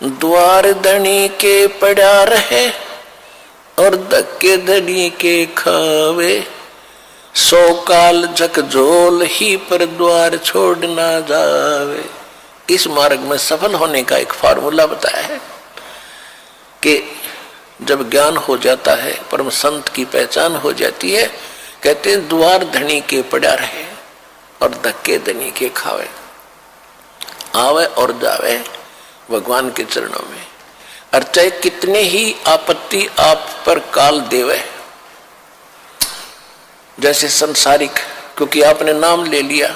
द्वार धनी के पड़ा रहे और धक्के धनी के खावे। 100 काल झकझोल ही पर द्वार छोड़ ना जावे। इस मार्ग में सफल होने का एक फार्मूला बताया है कि जब ज्ञान हो जाता है, परम संत की पहचान हो जाती है, कहते हैं द्वार धनी के पड़ा रहे और धक्के धनी के खावे। आवे और जावे भगवान के चरणों में, और चाहे कितने ही आपत्ति आप पर काल देवे, जैसे संसारिक, क्योंकि आपने नाम ले लिया,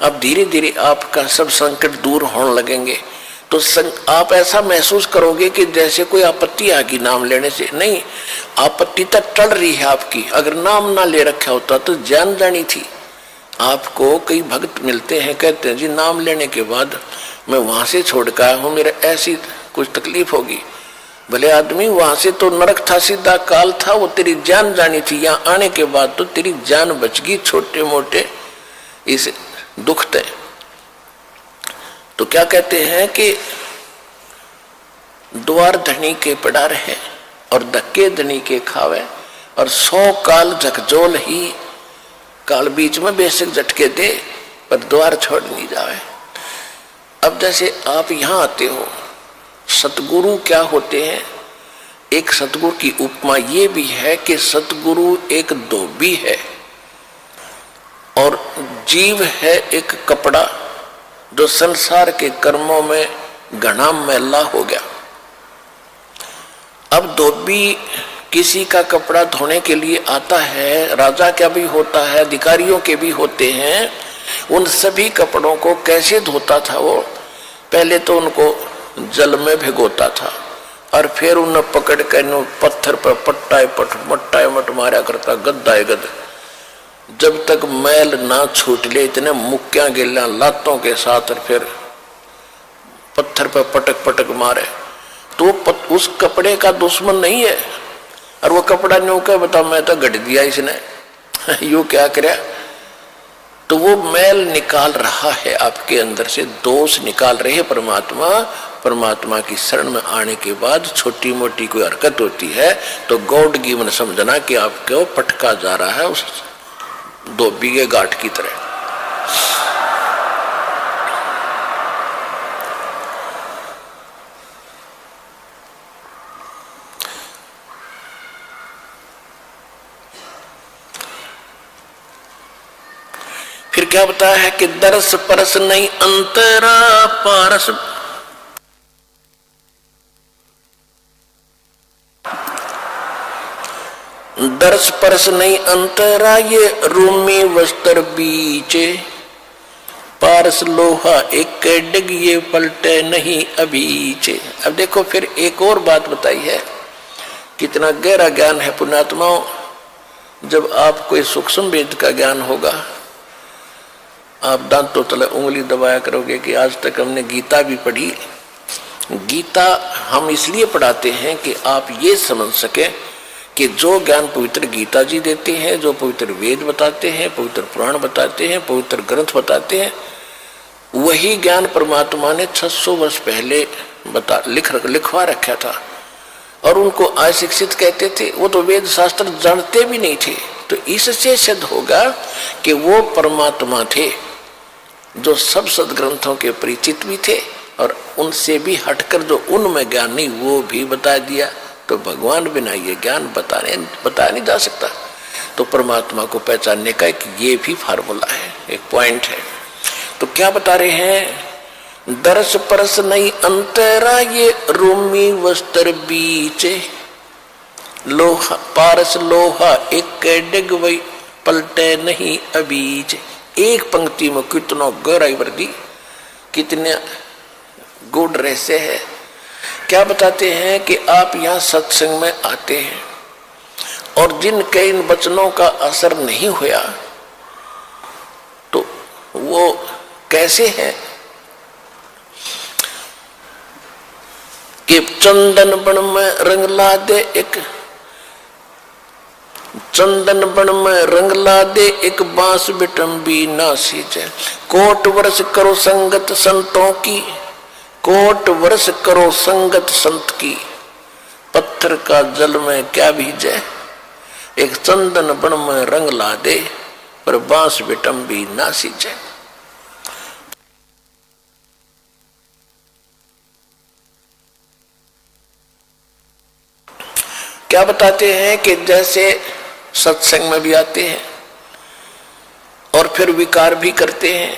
अब धीरे धीरे आपका सब संकट दूर होने लगेंगे, तो आप ऐसा महसूस करोगे कि जैसे कोई आपत्ति आ गई नाम लेने से। नहीं, आपत्ति तक टल रही है आपकी। अगर नाम ना ले रखा होता तो जान जानी थी। आपको कई भक्त मिलते हैं, कहते हैं जी नाम लेने के बाद मैं वहां से छोड़ कर आया हूं, मेरा ऐसी कुछ तकलीफ होगी। भले आदमी, वहां से तो नरक था, सीधा काल था, वो तेरी जान जानी थी। यहाँ आने के बाद तो तेरी जान बच गई छोटे मोटे इस दुख थे। तो क्या कहते हैं कि द्वार धनी के पड़ा रहे और धक्के धनी के खावे, और 100 काल झकझोल ही, काल बीच में बेशक झटके दे पर द्वार छोड़ नहीं जावे। अब जैसे आप यहाँ आते हो, सतगुरु क्या होते हैं? एक सतगुरु की उपमा ये भी है कि सतगुरु एक धोबी है और जीव है एक कपड़ा जो संसार के कर्मों में घना मैला हो गया। अब धोबी किसी का कपड़ा धोने के लिए आता है, राजा का भी होता है, अधिकारियों के भी होते हैं। उन सभी कपड़ों को कैसे धोता था वो? पहले तो उनको जल में भिगोता था और फिर उन्हें पकड़ कर पत्थर पर मट्टाए मट मारा करता, गद्दाए गद, जब तक मैल ना छूट ले, इतने मुक्कियां गिल्ला लातों के साथ, और फिर पत्थर पर पटक पटक मारे। तो उस कपड़े का दुश्मन नहीं है, और वो कपड़ा न्यू क्या बता, मैं तो गढ़ दिया इसने यू क्या करे। तो वो मैल निकाल रहा है आपके अंदर से, दोष निकाल रहे हैं परमात्मा। परमात्मा की शरण में आने के बाद छोटी मोटी कोई हरकत होती है तो गॉड गिवन समझना कि आपको पटका जा रहा है उस धोबी के गांठ की तरह। फिर क्या बताया है कि दरस परस नहीं अंतरा पारस, दरस परस नहीं अंतरा, ये रूमी वस्त्र बीचे, पारस लोहा एक डिग, ये पलटे नहीं अबीचे। अब देखो फिर एक और बात बताई है, कितना गहरा ज्ञान है पुण्यात्माओं। जब आपको इस सूक्ष्म वेद का ज्ञान होगा, आप दांतों तले उंगली दबाया करोगे कि आज तक हमने गीता भी पढ़ी। गीता हम इसलिए पढ़ाते हैं कि आप ये समझ सके कि जो ज्ञान पवित्र गीता जी देते हैं, जो पवित्र वेद बताते हैं, पवित्र पुराण बताते हैं, पवित्र ग्रंथ बताते हैं, वही ज्ञान परमात्मा ने 600 वर्ष पहले लिखवा रखा था। और उनको अशिक्षित कहते थे, वो तो वेद शास्त्र जानते भी नहीं थे। तो इससे सिद्ध होगा कि वो परमात्मा थे जो सब सदग्रंथों के परिचित भी थे, और उनसे भी हटकर जो उनमें ज्ञान नहीं वो भी बता दिया। तो भगवान बिना ये ज्ञान बताया नहीं जा सकता। तो परमात्मा को पहचानने का एक ये भी फार्मूला है, एक पॉइंट है। तो क्या बता रहे हैं? दरस परस नहीं अंतरा, ये रूमी वस्त्र बीचे, लोहा पारस लोहा एक डिग, वही पलटे नहीं अबीच। एक पंक्ति में कितना गहराई वर्दी, कितने गुण रहस्य है। क्या बताते हैं कि आप यहाँ सत्संग में आते हैं और जिनके इन वचनों का असर नहीं हुआ तो वो कैसे हैं कि चंदन बन में रंग ला दे, एक चंदन बन में रंग ला दे, एक बांस बिटम्बी ना सींचे, कोट वर्ष करो संगत संतों की, कोट वर्ष करो संगत संत की, पत्थर का जल में क्या भीजे। एक चंदन बन में रंग ला दे, पर बांस बिटम भी ना सींचे। क्या बताते हैं कि जैसे सत्संग में भी आते हैं और फिर विकार भी करते हैं,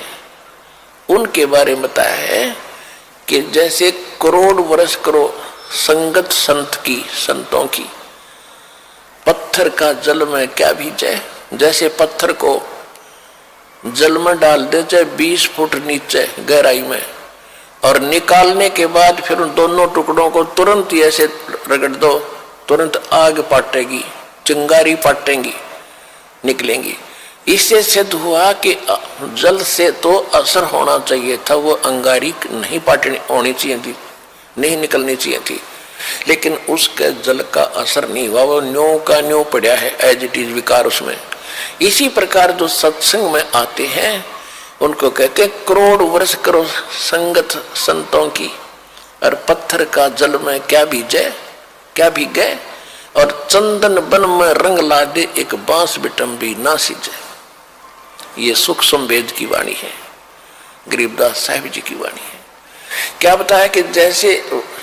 उनके बारे में बताया है कि जैसे करोड़ वर्ष करो संगत संत की, संतों की, पत्थर का जल में क्या भीजे। जैसे पत्थर को जल में डाल दे चाहे 20 फुट नीचे गहराई में, और निकालने के बाद फिर उन दोनों टुकड़ों को तुरंत ही ऐसे रगड़ दो, तुरंत आग पाटेगी, चिंगारी पाटेंगी, निकलेंगी। इससे सिद्ध हुआ कि जल से तो असर होना चाहिए था, वो अंगारी नहीं पाटनी होनी चाहिए थी, नहीं निकलनी चाहिए थी, लेकिन उसके जल का असर नहीं हुआ, वो न्यों का न्यों पड़ा है, एज इट इज विकार उसमें। इसी प्रकार जो सत्संग में आते हैं उनको कहते हैं करोड़ वर्ष करो संगत संतों की, और पत्थर का जल में क्या भीजे, क्या भीगे, और चंदन बन में रंग ला दे, एक बांस बिटम भी ना सींचे। ये सुख संवेद की वाणी है, गरीबदास साहिब जी की वाणी है। क्या बताया कि जैसे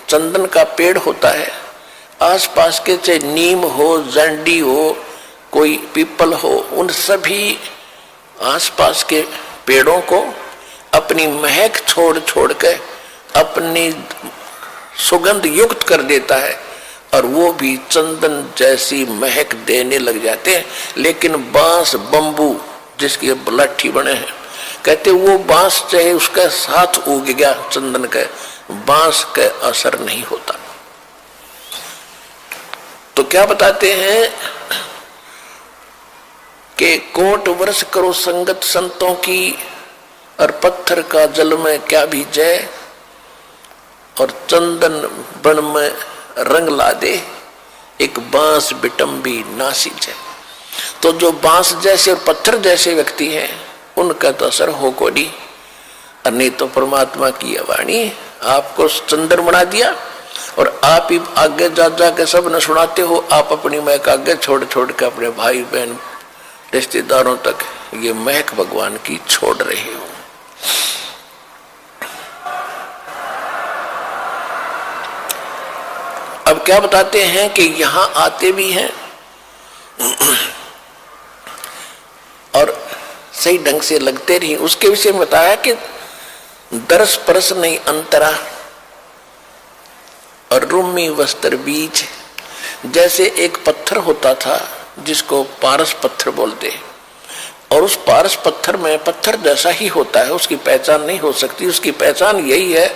चंदन का पेड़ होता है, आसपास के चाहे नीम हो, जंडी हो, कोई पीपल हो, उन सभी आसपास के पेड़ों को अपनी महक छोड़ छोड़ के अपनी सुगंध युक्त कर देता है, और वो भी चंदन जैसी महक देने लग जाते हैं। लेकिन बांस, बंबू जिसकी लाठी बने हैं, कहते वो बांस चाहे उसका साथ उग गया चंदन का, बांस का असर नहीं होता। तो क्या बताते हैं कि कोट वर्ष करो संगत संतों की, और पत्थर का जल में क्या भीजे, और चंदन बन में रंग ला दे, एक बांस बिटम भी ना सींचे। तो जो बांस जैसे और पत्थर जैसे व्यक्ति हैं उनका तो असर हो को नहीं, और नहीं तो परमात्मा की वाणी आपको चंदन बना दिया, और आप ही आगे जा जा के सब न सुनाते हो। आप अपनी महक आगे छोड़ छोड़ के अपने भाई बहन रिश्तेदारों तक ये महक भगवान की छोड़ रहे हो। अब क्या बताते हैं कि यहां आते भी हैं और सही ढंग से लगते नहीं। उसके विषय में बताया कि दरस परस नहीं अंतरा, और रूमी वस्त्र बीज। जैसे एक पत्थर होता था जिसको पारस पत्थर बोलते हैं, और उस पारस पत्थर में पत्थर जैसा ही होता है, उसकी पहचान नहीं हो सकती। उसकी पहचान यही है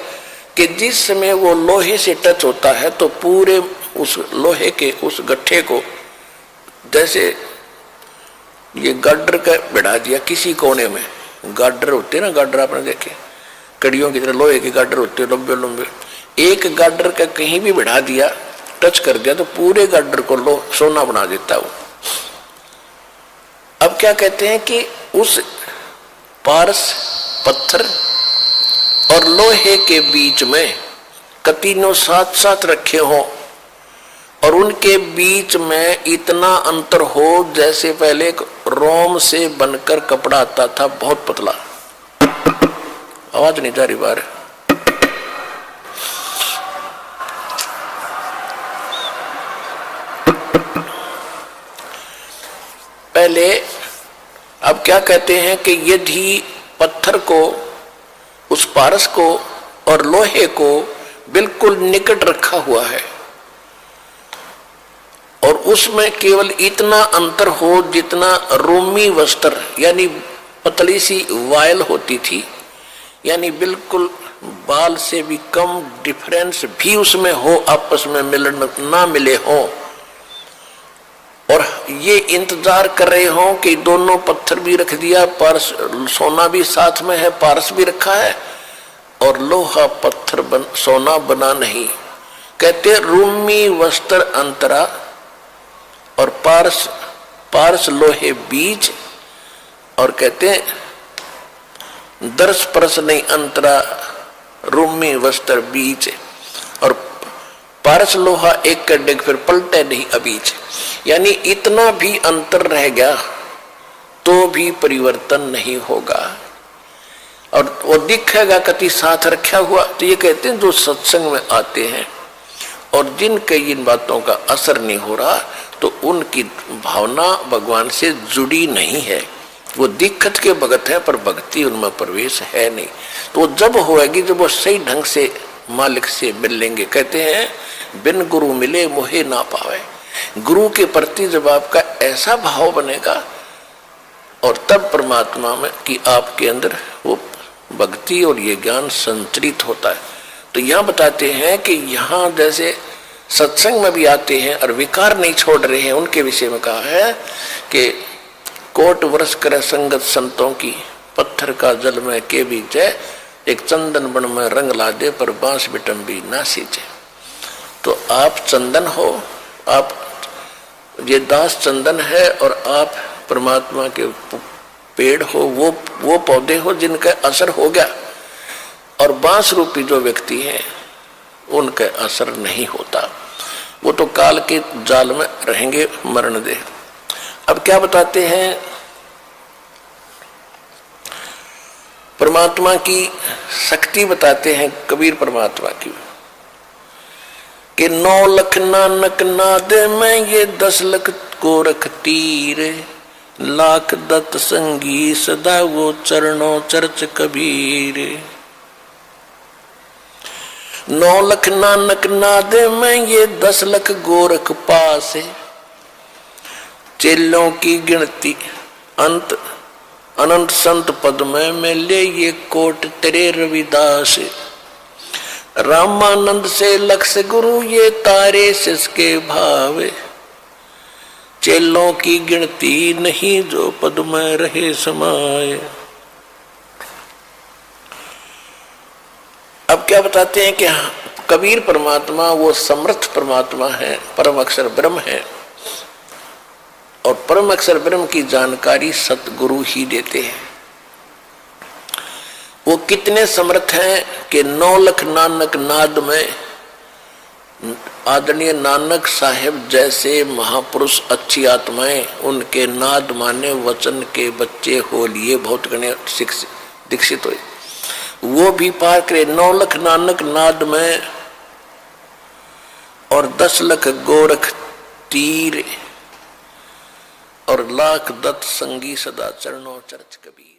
कि जिस समय वो लोहे से टच होता है तो पूरे उस लोहे के उस गट्ठे को, जैसे ये गाडर का बिठा दिया किसी कोने में, गाडर होते ना, गाडर आपने देखे कड़ियों की तरह लोहे के गाडर होते लंबे लंबे, एक गाडर का कहीं भी बिठा दिया, टच कर दिया तो पूरे गाडर को सोना बना देता वो। अब क्या कहते हैं कि उस पारस पत्थर और लोहे के बीच में कतीनों साथ साथ रखे हो, और उनके बीच में इतना अंतर हो जैसे पहले रोम से बनकर कपड़ा आता था, बहुत पतला। आवाज नहीं जा रही बाहर। पहले अब क्या कहते हैं कि यदि पत्थर को, उस पारस को और लोहे को बिल्कुल निकट रखा हुआ है, और उसमें केवल इतना अंतर हो जितना रोमी वस्त्र यानी पतली सी वायल होती थी, यानी बिल्कुल बाल से भी कम डिफरेंस भी उसमें हो, आपस में मिलन ना मिले हो, और ये इंतजार कर रहे हो कि दोनों पत्थर भी रख दिया, पारस सोना भी साथ में है, पारस भी रखा है, और लोहा पत्थर सोना बना नहीं। कहते रूमी वस्त्र अंतरा और पारस लोहे बीज, और कहते दर्श परस नहीं अंतरा रूमी वस्त्र बीच, और पारस लोहा एक कर डिग फिर पलटे नहीं अबीच। यानी इतना भी अंतर रह गया तो भी परिवर्तन नहीं होगा, और वो दिखेगा कति साथ रखा हुआ। तो ये कहते हैं जो सत्संग में आते हैं और जिनके इन बातों का असर नहीं हो रहा, तो उनकी भावना भगवान से जुड़ी नहीं है। वो दिक्कत के भगत है पर भक्ति उनमें प्रवेश है नहीं। तो वो जब होएगी जब वो सही ढंग से मालिक से मिल लेंगे। कहते हैं बिन गुरु मिले मोहे ना पावे। गुरु के प्रति जब आपका ऐसा भाव बनेगा और तब परमात्मा में कि आपके अंदर वो भक्ति और ये ज्ञान संचरित होता है। तो यहाँ बताते हैं कि यहाँ जैसे सत्संग में भी आते हैं और विकार नहीं छोड़ रहे हैं, उनके विषय में कहा है कि कोट वर्ष करे संगत संतों की, पत्थर का जल में के बीच है, एक चंदन बन में रंग ला दे पर बांस बिटम भी ना सींचे। तो आप चंदन हो, आप ये दास चंदन है और आप परमात्मा के पेड़ हो, वो पौधे हो जिनका असर हो गया, और बांस रूपी जो व्यक्ति है उनका असर नहीं होता, वो तो काल के जाल में रहेंगे, मरण दे। अब क्या बताते हैं परमात्मा की शक्ति बताते हैं कबीर परमात्मा की कि 9 लख नानक नाद में ये 10 लख गोरख तीर, लाख दत्त संगी सदा वो चरणों चर्च कबीर। 9 लख नानक नाद में ये 10 लख गोरख पास, चेलों की गिनती अंत अनंत संत पद में मिले ये कोट तेरे रविदास। रामानंद से लक्ष्य गुरु ये तारे सिसके भावे, चेलों की गिनती नहीं जो पद में रहे समाये। अब क्या बताते हैं कि कबीर परमात्मा वो समर्थ परमात्मा है, परम अक्षर ब्रह्म है, और परम अक्षर ब्रह्म की जानकारी सतगुरु ही देते हैं। वो कितने समर्थ हैं कि 9 लख नानक नाद में आदरणीय नानक साहेब जैसे महापुरुष अच्छी आत्माएं उनके नाद माने वचन के बच्चे हो लिए बहुत गणे दीक्षित हुए, वो भी पार करे 9 लख नानक नाद में, और 10 लख गोरख तीर, और लाख दत्त संगी सदा चरणों चर्च कबीर।